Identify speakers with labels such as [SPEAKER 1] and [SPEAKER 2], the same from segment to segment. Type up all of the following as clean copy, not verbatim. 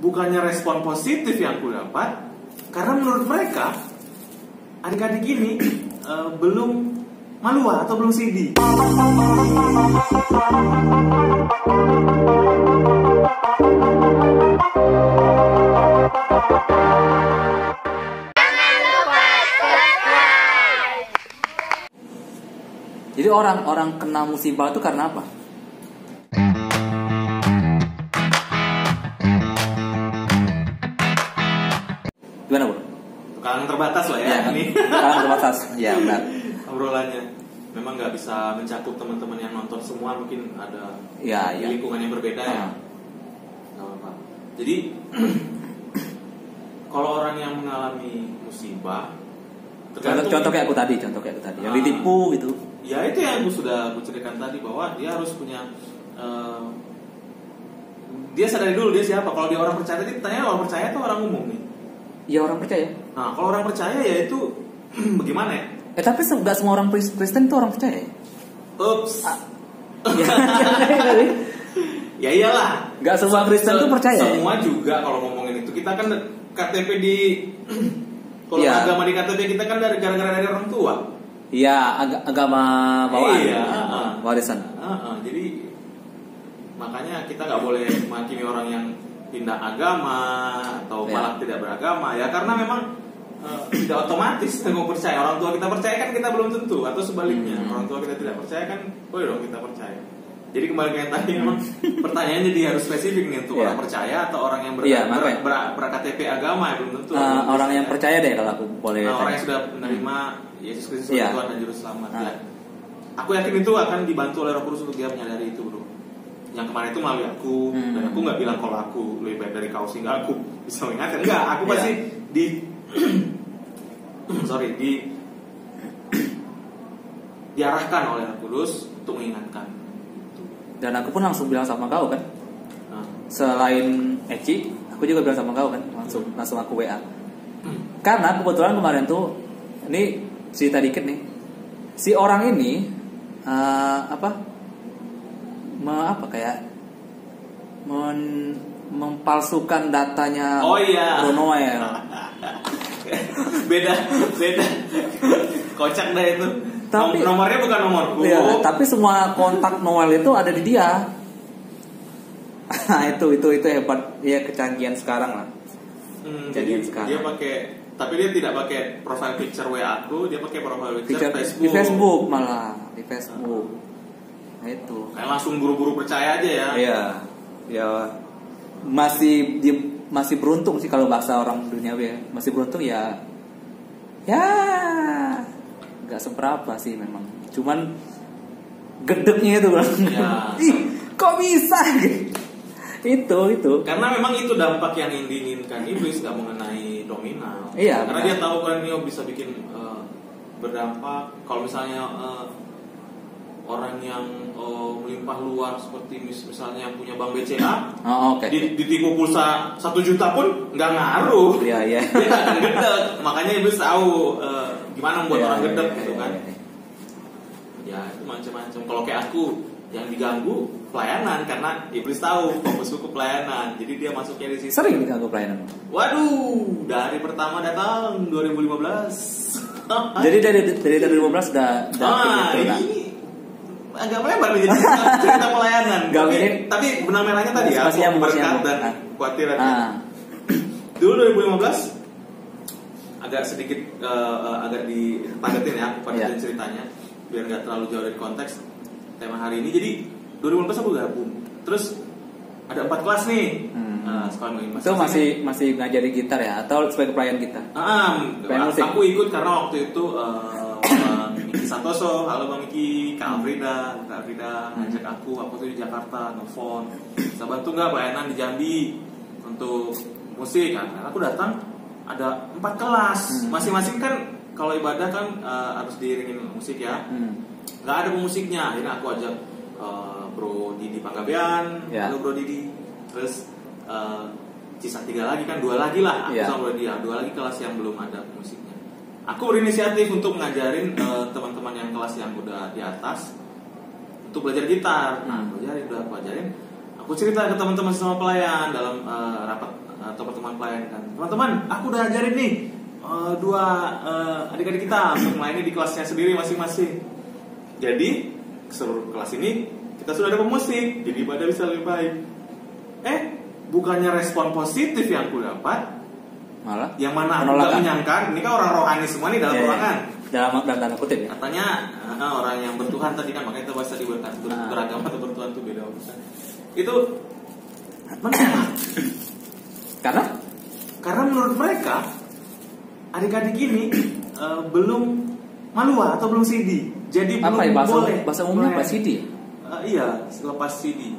[SPEAKER 1] bukannya respon positif yang aku dapat, karena menurut mereka adik-adik ini belum malua atau belum CD.
[SPEAKER 2] Jadi orang-orang kena musibah itu karena apa? Gimana, Bro?
[SPEAKER 1] Kalangan terbatas lah ya, ini.
[SPEAKER 2] Kalangan terbatas, ya benar.
[SPEAKER 1] Obrolannya memang nggak bisa mencakup teman-teman yang nonton semua, mungkin ada di lingkungan yang berbeda ya. Nggak apa-apa. Jadi kalau orang yang mengalami musibah,
[SPEAKER 2] contoh kayak aku tadi, yang ditipu gitu.
[SPEAKER 1] Ya itu yang aku ceritakan tadi, bahwa dia harus punya dia sadari dulu dia siapa. Kalau dia orang percaya, tadi tanya orang percaya atau orang umum nih?
[SPEAKER 2] Ya orang percaya. Nah
[SPEAKER 1] kalau orang percaya ya itu bagaimana ya?
[SPEAKER 2] Tapi nggak semua orang Kristen itu orang percaya.
[SPEAKER 1] Ups. Ya iyalah.
[SPEAKER 2] Nggak semua Kristen itu percaya.
[SPEAKER 1] Semua juga kalau ngomongin itu, kita kan KTP di kalau agama di KTP kita kan gara-gara dari orang tua.
[SPEAKER 2] Iya, agama bawaan.
[SPEAKER 1] Iya,
[SPEAKER 2] warisan.
[SPEAKER 1] Jadi makanya kita nggak boleh menghakimi orang yang pindah agama atau malah tidak beragama ya, karena memang tidak otomatis mau percaya. Orang tua kita percaya kan kita belum tentu, atau sebaliknya orang tua kita tidak percaya kan boleh dong kita percaya. Jadi kembali ke yang tadi, memang pertanyaannya jadi harus spesifik nih, untuk orang percaya atau orang yang ber-KTP agama ya, belum tentu.
[SPEAKER 2] Orang yang percaya deh kalau aku boleh.
[SPEAKER 1] Orang yang sudah menerima Yesus Kristus sebagai Tuhan dan Juru Selamat. Ya. Aku yakin itu akan dibantu oleh Roh Kudus untuk dia menyadari itu, bro. Yang kemarin itu melalui aku, dan aku nggak bilang kalau aku lebih baik dari kau sehingga aku bisa mengingatkan. Enggak, aku pasti diarahkan oleh Roh Kudus untuk mengingatkan.
[SPEAKER 2] Dan aku pun langsung bilang sama kau kan. Selain Eci, aku juga bilang sama kau kan, langsung aku WA. Karena kebetulan kemarin tuh, ini cerita dikit nih, si orang ini mempalsukan datanya Bruno ya.
[SPEAKER 1] beda kocak dah itu. Tapi nomornya bukan nomorku.
[SPEAKER 2] Iya, tapi semua kontak Noel itu ada di dia. itu hebat ya, kecanggihan sekarang lah.
[SPEAKER 1] Jadi sekarang dia pakai, tapi dia tidak pakai profile picture WA aku, dia pakai profile picture Facebook.
[SPEAKER 2] Di Facebook malah, di Facebook. Nah itu.
[SPEAKER 1] Kayak langsung buru-buru percaya aja ya.
[SPEAKER 2] Iya. Ya masih beruntung sih kalau bahasa orang duniawi ya. Masih beruntung ya. Ya nggak seberapa sih memang. Cuman gedeknya itu kan. Ya. Ih, kok bisa gitu? Itu.
[SPEAKER 1] Karena memang itu dampak yang diinginkan iblis, nggak mengenai nominal.
[SPEAKER 2] Iya.
[SPEAKER 1] Karena dia tahu kan ini bisa bikin berdampak. Kalau misalnya orang yang melimpah luar seperti misalnya yang punya bank BCA, ditipu pulsa 1 juta pun nggak ngaruh.
[SPEAKER 2] Iya.
[SPEAKER 1] Dia nggak akan gedek. Makanya iblis tahu gimana membuat orang gedek gitu kan. Ya itu macam-macam. Kalau kayak aku yang diganggu pelayanan, karena iblis tahu fokusku ke pelayanan, jadi dia masuknya di situ.
[SPEAKER 2] Sering diganggu pelayanan.
[SPEAKER 1] Waduh, dari pertama datang 2015.
[SPEAKER 2] Jadi dari 2015 udah
[SPEAKER 1] ini agak melebar nih jadi cerita pelayanan. Tapi benang merahnya tadi ya, berkat dan kekhawatiran. Dulu 2015 agak sedikit agak dipadetin ya, padetin ceritanya biar nggak terlalu jauh dari konteks tema hari ini. Jadi 2015 aku gabung, terus ada 4 kelas nih. Sekolah mengimas.
[SPEAKER 2] Itu masih ngajari gitar ya, atau sebagai pelayan kita?
[SPEAKER 1] Aku ikut karena waktu itu Miki Santoso, halo Bang Miki, Kak Afrida ngajak aku tuh di Jakarta, nelfon, bisa bantu nggak pelayanan di Jambi untuk musik kan? Aku datang ada 4 kelas, masing-masing kan kalau ibadah kan harus diiringin musik ya, nggak ada pemusiknya. Akhirnya aku ajak Bro Didi Panggabean, halo Bro Didi, terus sisa 3 lagi kan, 2 lagi lah aku sama dia, 2 lagi kelas yang belum ada musiknya. Aku berinisiatif untuk ngajarin teman-teman yang kelas yang udah di atas untuk belajar gitar. Nah, aku ajarin, aku cerita ke teman-teman sama pelayan dalam rapat atau pertemuan pelayan kan. Teman-teman, aku udah ajarin nih dua adik-adik kita untuk melayani di kelasnya sendiri masing-masing. Jadi seluruh kelas ini kita sudah ada pemusik, jadi ibadah bisa lebih baik. Bukannya respon positif yang aku dapat,
[SPEAKER 2] malah
[SPEAKER 1] yang mana aku nggak menyangka. Ini kan orang rohani semua nih dalam ruangan.
[SPEAKER 2] Dalam tanda kutip ya.
[SPEAKER 1] Katanya orang yang bertuhan tadi kan, makanya kita bahas tadi beragama atau bertuhan itu beda urusan. Itu menolak. Karena menurut mereka adik-adik ini belum malua atau belum CD. Jadi
[SPEAKER 2] apa
[SPEAKER 1] belum
[SPEAKER 2] ya,
[SPEAKER 1] boleh.
[SPEAKER 2] Bahasa umumnya apa CD?
[SPEAKER 1] Iya, lepas CD.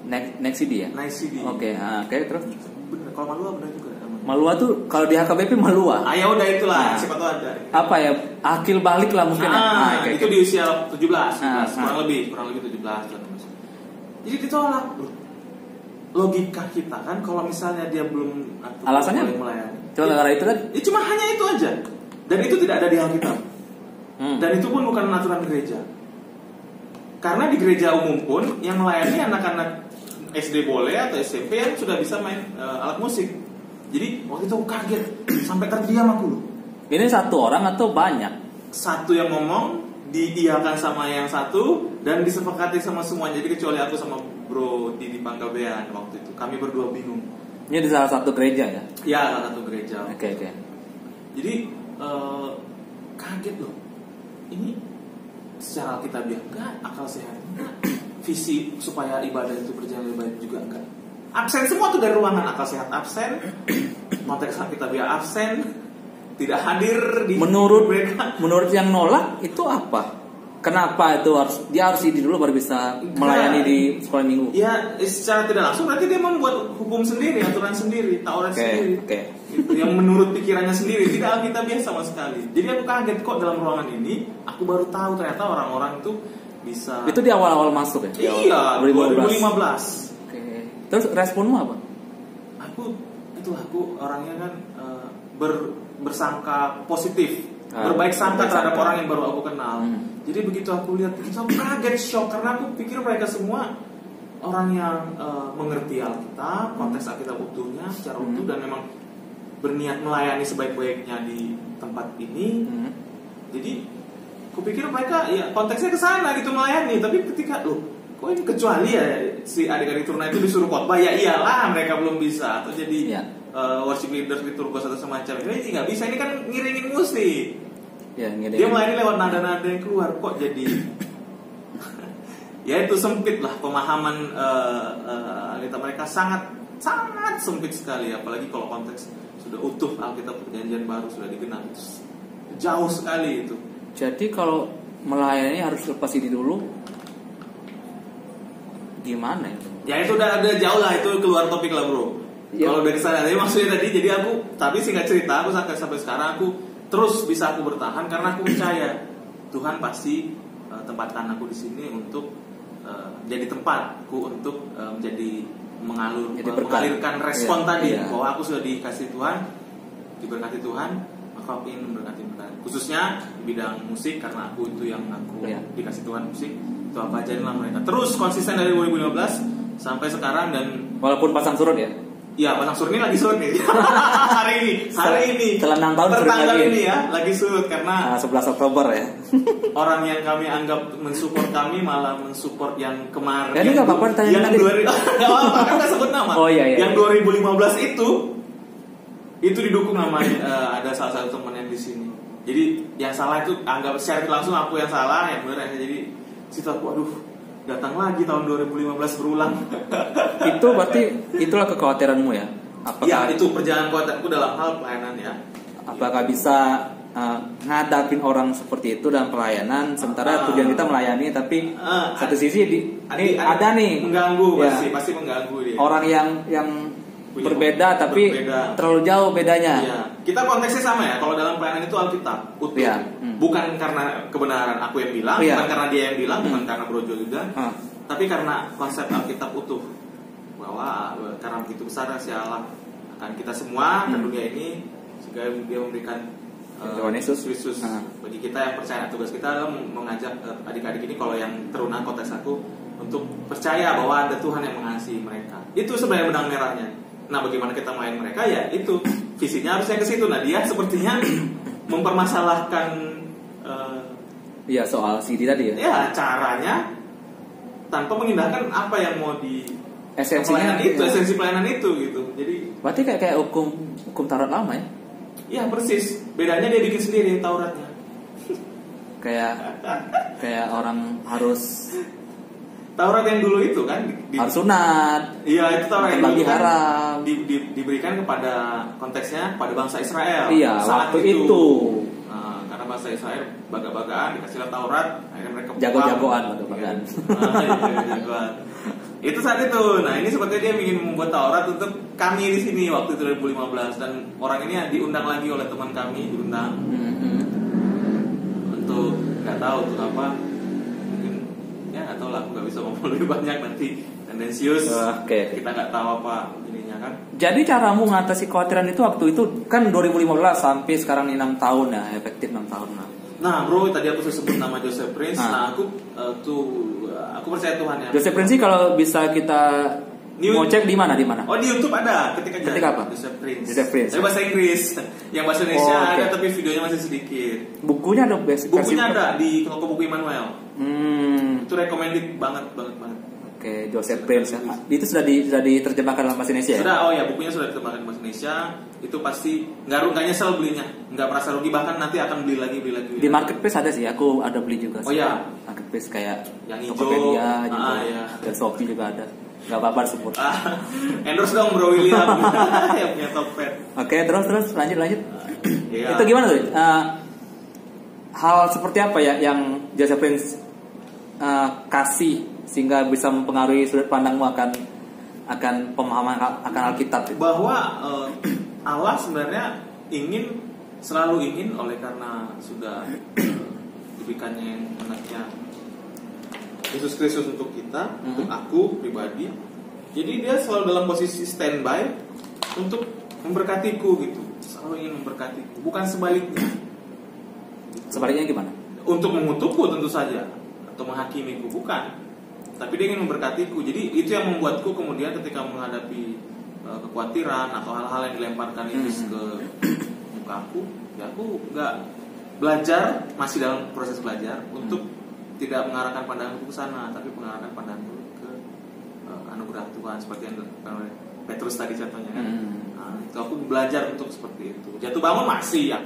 [SPEAKER 2] Next CD ya?
[SPEAKER 1] Next CD.
[SPEAKER 2] Oke, terus.
[SPEAKER 1] Bener, kalau malua benar juga.
[SPEAKER 2] Malua tuh kalau di HKBP malua.
[SPEAKER 1] Ya udah itulah, siapa tahu ada.
[SPEAKER 2] Apa ya? Akil balik lah mungkin.
[SPEAKER 1] Itu di usia 17, kurang lebih 17 tahun. Jadi ditolak. Logika kita kan kalau misalnya dia belum
[SPEAKER 2] alasannya
[SPEAKER 1] melayani.
[SPEAKER 2] Cuma gara itu kan?
[SPEAKER 1] Cuma hanya itu aja. Dan itu tidak ada di Alkitab. Dan itu pun bukan aturan gereja. Karena di gereja umum pun yang melayani anak-anak SD boleh atau SMP yang sudah bisa main alat musik. Jadi waktu itu aku kaget sampai terdiam aku loh.
[SPEAKER 2] Ini satu orang atau banyak?
[SPEAKER 1] Satu yang ngomong, diiyakan sama yang satu dan disepakati sama semuanya. Jadi kecuali aku sama Bro di Panggabean waktu itu. Kami berdua bingung.
[SPEAKER 2] Ini di salah satu gereja ya?
[SPEAKER 1] Ya, salah satu gereja.
[SPEAKER 2] Oke.
[SPEAKER 1] Jadi kaget loh. Ini secara Alkitabiah enggak, akal sehat enggak, visi supaya ibadah itu berjalan lebih baik juga enggak. Absen semua tuh dari ruangan, akal sehat absen, konteks Alkitabiah absen, tidak hadir di mereka.
[SPEAKER 2] Menurut yang nolak itu apa? Kenapa itu dia harus ini dulu baru bisa melayani di sekolah minggu?
[SPEAKER 1] Ya, secara tidak langsung berarti dia membuat hukum sendiri, aturan sendiri, taurat sendiri. Itu yang menurut pikirannya sendiri, tidak Alkitabiah sama sekali. Jadi aku kaget kok dalam ruangan ini, aku baru tahu ternyata orang-orang itu bisa.
[SPEAKER 2] Itu di awal-awal masuk ya?
[SPEAKER 1] Iya, 2015.
[SPEAKER 2] Oke. Terus responmu apa?
[SPEAKER 1] Aku orangnya kan bersangka positif. Berbaik sangka terhadap orang yang baru aku kenal. Jadi begitu aku lihat itu aku kaget, shock karena aku pikir mereka semua orang yang mengerti Alkitab, konteks Alkitab utuhnya secara utuh dan memang berniat melayani sebaik-baiknya di tempat ini. Jadi aku pikir mereka ya konteksnya ke sana gitu melayani, tapi ketika kok ini kecuali ya si adik-adik turna itu disuruh khotbah, ya iyalah mereka belum bisa atau jadi worship leader di Turgos atau semacam ini nggak bisa, ini kan ngiringin musik. Dia melayani lewat nada-nada yang keluar, kok jadi ya itu sempit lah pemahaman Alkitab mereka, sangat sempit sekali, apalagi kalau konteks sudah utuh Alkitab Perjanjian Baru sudah dikenal, jauh sekali itu.
[SPEAKER 2] Jadi kalau melayani harus lepas ini dulu, gimana itu?
[SPEAKER 1] Ya itu udah jauh lah, itu keluar topik lah bro. Kalau dari sana, jadi maksudnya tadi, jadi tapi singkat cerita, aku sampai sekarang aku terus bisa aku bertahan karena aku percaya Tuhan pasti tempatkan aku di sini untuk jadi tempatku untuk menjadi mengalirkan respon tadi bahwa aku sudah dikasih Tuhan, diberkati Tuhan, maka aku ingin memberkati mereka. Khususnya di bidang musik karena aku itu yang aku dikasih Tuhan musik, itu apa aja lah mereka. Terus konsisten dari 2015 sampai sekarang dan
[SPEAKER 2] walaupun pasang surut ya.
[SPEAKER 1] Ya, pasang surut ini lagi surut nih. hari ini.
[SPEAKER 2] Setelah 6 tahun surut
[SPEAKER 1] lagi.
[SPEAKER 2] Ini
[SPEAKER 1] ya, lagi surut karena
[SPEAKER 2] 11 Oktober ya.
[SPEAKER 1] Orang yang kami anggap mensupport kami malah mensupport yang kemarin.
[SPEAKER 2] Ini enggak apa-apa tanya
[SPEAKER 1] nanti. Enggak apa-apa, kan enggak sebut nama.
[SPEAKER 2] Oh iya.
[SPEAKER 1] Yang 2015 itu didukung sama ada salah satu teman yang di sini. Jadi yang salah itu anggap secara langsung aku yang salah, yang benar yang jadi situ aku datang lagi tahun 2015 berulang.
[SPEAKER 2] Itu berarti itulah kekhawatiranmu ya? Apakah
[SPEAKER 1] ya itu perjalanan kuatanku dalam hal pelayanan ya.
[SPEAKER 2] Apakah bisa ngadapin orang seperti itu dalam pelayanan, sementara tujuan kita melayani, tapi satu sisi ada nih
[SPEAKER 1] mengganggu, pasti mengganggu dia.
[SPEAKER 2] Orang yang berbeda tapi terlalu jauh bedanya.
[SPEAKER 1] Ya. Kita konteksnya sama ya. Kalau dalam pelayanan itu Alkitab utuh. Ya. Bukan karena kebenaran aku yang bilang, bukan karena dia yang bilang, bukan karena Brojo juga, tapi karena konsep Alkitab utuh bahwa karena begitu besar kasih Allah akan kita semua ke dunia ini sehingga dia memberikan Yesus bagi kita yang percaya. Tugas kita adalah mengajak adik-adik ini, kalau yang teruna konteks aku, untuk percaya bahwa ada Tuhan yang mengasihi mereka. Itu sebenarnya benang merahnya. Nah, bagaimana kita melayani mereka ya itu visinya harusnya ke situ. Nah, dia sepertinya mempermasalahkan
[SPEAKER 2] ya soal CD tadi ya.
[SPEAKER 1] Ya, caranya tanpa mengindahkan apa yang mau di
[SPEAKER 2] esensinya
[SPEAKER 1] pelayanan itu,
[SPEAKER 2] ya.
[SPEAKER 1] esensi pelayanan itu gitu. Jadi
[SPEAKER 2] berarti kayak hukum Taurat lama ya?
[SPEAKER 1] Ya persis. Bedanya dia bikin sendiri Tauratnya.
[SPEAKER 2] Kayak orang harus
[SPEAKER 1] Taurat yang dulu itu kan
[SPEAKER 2] harus sunat.
[SPEAKER 1] Iya, itu Taurat yang
[SPEAKER 2] bagi
[SPEAKER 1] dulu kan
[SPEAKER 2] haram
[SPEAKER 1] diberikan kepada konteksnya pada bangsa Israel.
[SPEAKER 2] Iya,
[SPEAKER 1] saat
[SPEAKER 2] waktu itu.
[SPEAKER 1] Nah, karena bangsa Israel baga-bagaan dikasihlah Taurat, akhirnya mereka
[SPEAKER 2] jago-jagoan baga-bagaan.
[SPEAKER 1] Jago-jagoan. Itu saat itu. Nah, ini sepertinya dia ingin membuat Taurat untuk kami di sini waktu itu 2015 dan orang ini diundang lagi oleh teman kami, diundang. Untuk nggak tahu untuk apa. Ya atau lah, aku nggak bisa ngomong lebih banyak nanti tendensius.
[SPEAKER 2] Okay.
[SPEAKER 1] Kita nggak tahu apa ininya kan.
[SPEAKER 2] Jadi caramu mengatasi kekhawatiran itu waktu itu kan 2015 sampai sekarang 6 tahun ya, efektif 6 tahun lah.
[SPEAKER 1] Nah bro, tadi aku sudah sebut nama Joseph Prince. Nah aku aku percaya Tuhan ya.
[SPEAKER 2] Joseph Prince sih kalau bisa kita mau cek di mana?
[SPEAKER 1] Oh, di YouTube ada, ketik
[SPEAKER 2] apa?
[SPEAKER 1] Joseph Prince.
[SPEAKER 2] Tapi
[SPEAKER 1] bahasa Inggris. Yang bahasa Indonesia ada tapi videonya masih sedikit.
[SPEAKER 2] Bukunya ada
[SPEAKER 1] Bukunya ada di toko buku Immanuel. Itu recommended banget.
[SPEAKER 2] Oke, Joseph Prince. Itu sudah diterjemahkan dalam bahasa Indonesia ya?
[SPEAKER 1] Sudah, ya bukunya sudah diterjemahkan dalam bahasa Indonesia. Itu pasti nggak nyesel belinya, nggak merasa rugi, bahkan nanti akan beli lagi.
[SPEAKER 2] Di Marketplace ada sih, aku ada beli juga.
[SPEAKER 1] Oh ya,
[SPEAKER 2] Marketplace kayak
[SPEAKER 1] yang hijau,
[SPEAKER 2] Tokopedia juga,
[SPEAKER 1] ya.
[SPEAKER 2] Dan Shopee juga ada. Gak apa-apa sebut.
[SPEAKER 1] Endorse dong Bro William yang punya Tokped.
[SPEAKER 2] Oke, terus lanjut.
[SPEAKER 1] Ya.
[SPEAKER 2] Itu gimana tuh? Hal seperti apa ya yang Joseph Prince kasih sehingga bisa mempengaruhi sudut pandangmu akan pemahaman akan Alkitab?
[SPEAKER 1] Bahwa Allah sebenarnya selalu ingin oleh karena sudah diberikannya yang anaknya Yesus Kristus untuk kita, untuk aku pribadi. Jadi dia selalu dalam posisi standby untuk memberkatiku gitu. Selalu ingin memberkatiku, bukan sebaliknya.
[SPEAKER 2] Sebaliknya gimana?
[SPEAKER 1] Untuk mengutukku tentu saja, atau menghakimiku, bukan. Tapi dia ingin memberkatiku. Jadi itu yang membuatku kemudian ketika menghadapi kekhawatiran atau hal-hal yang dilemparkan iblis ke muka aku, ya aku nggak belajar, masih dalam proses belajar untuk tidak mengarahkan pandanganku ke sana, tapi mengarahkan pandanganku ke anugerah Tuhan seperti yang dilakukan oleh Petrus tadi contohnya kan. Nah, itu aku belajar untuk seperti itu. Jatuh bangun masih ya.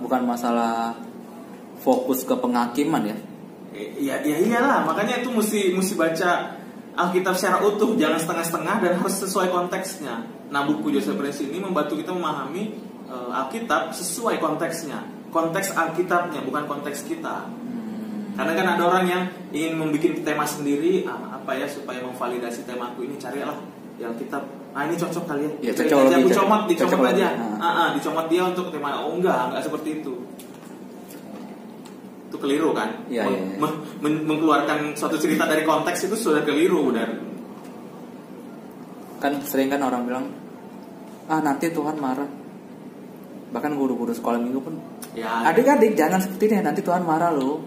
[SPEAKER 2] Bukan masalah fokus ke penghakiman ya.
[SPEAKER 1] Ya iyalah, makanya itu mesti baca Alkitab secara utuh, jangan setengah-setengah dan harus sesuai konteksnya. Nah, buku Joseph Prince ini membantu kita memahami Alkitab sesuai konteksnya. Konteks Alkitabnya, bukan konteks kita. Karena kan ada orang yang ingin membuat tema sendiri, supaya memvalidasi temaku ini, carilah yang Alkitab. Ini cocok kali ya. Dicomot aja. Dicomot dia untuk tema. Oh enggak seperti itu. Itu keliru kan?
[SPEAKER 2] Ya.
[SPEAKER 1] Mengeluarkan suatu cerita dari konteks itu sudah keliru dan
[SPEAKER 2] kan sering kan orang bilang, nanti Tuhan marah. Bahkan guru-guru sekolah minggu pun, adik-adik jangan seperti ini, nanti Tuhan marah loh.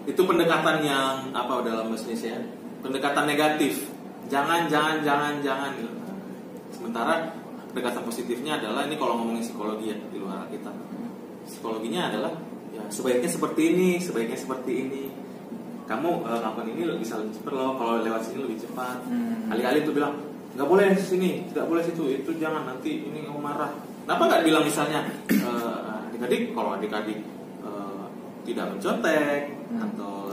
[SPEAKER 1] Itu pendekatan yang dalam bahasa Indonesia, pendekatan negatif. Jangan. Sementara pendekatan positifnya adalah, ini kalau ngomongin psikologi ya di luar kita, psikologinya adalah ya sebaiknya seperti ini. Kamu ngelakuin ini bisa lebih cepat loh, kalau lewat sini lebih cepat. Alih-alih itu bilang nggak boleh sini, tidak boleh situ, itu jangan, nanti ini kamu marah. Kenapa nggak bilang misalnya adik-adik, kalau adik-adik tidak mencontek atau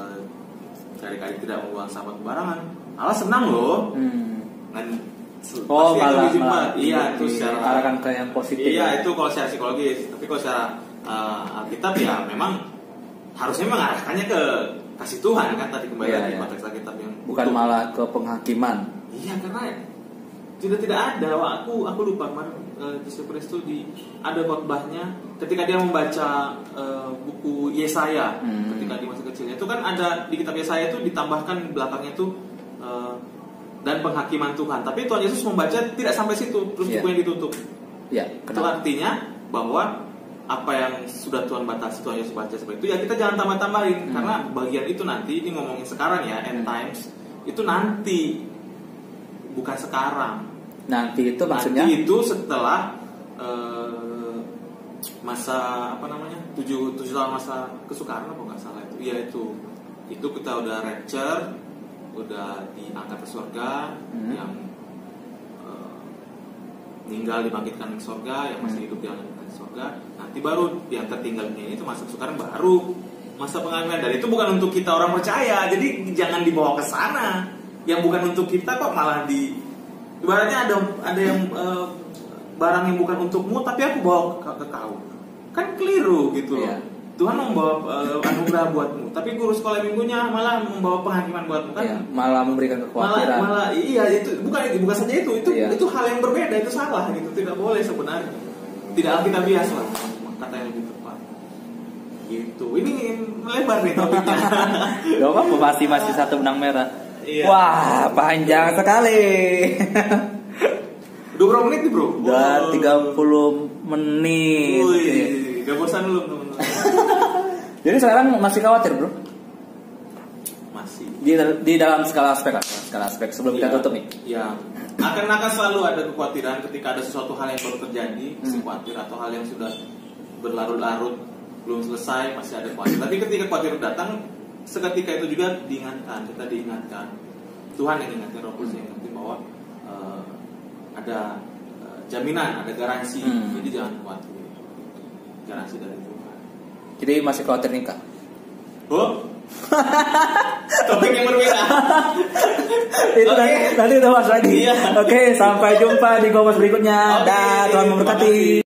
[SPEAKER 1] adik-adik tidak membuang sampah sembarangan, Allah senang loh. Dan
[SPEAKER 2] malah
[SPEAKER 1] itu secara
[SPEAKER 2] arahkan ke yang positif.
[SPEAKER 1] Iya, itu kalau secara psikologis. Tapi kalau secara Alkitab ya memang harusnya mengarahkannya ke kasih Tuhan kan, tadi kembali lagi konteks Alkitab yang
[SPEAKER 2] bukan malah ke penghakiman.
[SPEAKER 1] Iya, karena tidak ada. Aku lupa kemarin Joseph Prince itu ada khotbahnya ketika dia membaca buku Yesaya ketika di masa kecilnya. Itu kan ada di kitab Yesaya itu ditambahkan belakangnya itu dan penghakiman Tuhan. Tapi Tuhan Yesus membaca tidak sampai situ, terus bukunya ditutup. Itu artinya bahwa apa yang sudah Tuhan batasi, Tuhan Yesus baca seperti itu, ya kita jangan tambah-tambahin. Karena bagian itu nanti, ini ngomongin sekarang ya, end times, itu nanti, bukan sekarang.
[SPEAKER 2] Nanti itu maksudnya?
[SPEAKER 1] Nanti itu setelah masa apa namanya 7 tahun masa kesukaran apa nggak salah itu, ya itu kita udah rapture, udah diangkat ke surga, yang meninggal dibangkitkan ke surga, yang masih hidup dibangkitkan ke surga. Nanti baru yang tertinggalnya itu masa kesukaran, baru masa pengalihan. Dan itu bukan untuk kita orang percaya, jadi jangan dibawa ke sana. Yang bukan untuk kita kok malah ibaratnya ada yang barang yang bukan untukmu tapi aku bawa ke kau, kan keliru gitu loh. Yeah. Tuhan membawa anugerah buatmu, tapi guru sekolah minggunya malah membawa penghakiman buatmu, kan?
[SPEAKER 2] Yeah, malah memberikan kekhawatiran.
[SPEAKER 1] Malah iya, itu bukan saja itu yeah. Itu hal yang berbeda, itu salah gitu, tidak boleh sebenarnya, tidak alkitabiah lah kata yang lebih tepat. Gitu. Ini melebar nih topiknya.
[SPEAKER 2] Gak apa-apa, masih satu benang merah.
[SPEAKER 1] Iya.
[SPEAKER 2] Wah, panjang sekali.
[SPEAKER 1] Udah berapa menit nih bro?
[SPEAKER 2] Udah 30 menit.
[SPEAKER 1] Wih, gak bosan lu teman-teman.
[SPEAKER 2] Jadi sekarang masih khawatir bro?
[SPEAKER 1] Masih.
[SPEAKER 2] Di dalam skala aspek sebelum kita tutup nih.
[SPEAKER 1] Iya. Akan selalu ada kekhawatiran ketika ada sesuatu hal yang baru terjadi, masih khawatir, atau hal yang sudah berlarut-larut belum selesai masih ada khawatir. Tapi ketika khawatir datang, seketika itu juga kita diingatkan. Tuhan yang ingatkan, Roh Kudus yang ingatkan bahwa ada jaminan, ada garansi. Jadi jangan khawatir. Garansi dari Tuhan.
[SPEAKER 2] Jadi masih khawatir nikah?
[SPEAKER 1] Oh? Topik yang berbeda.
[SPEAKER 2] Itu nanti kita bahas lagi. Oke, sampai jumpa di Gomos berikutnya. Dah, Tuhan memberkati.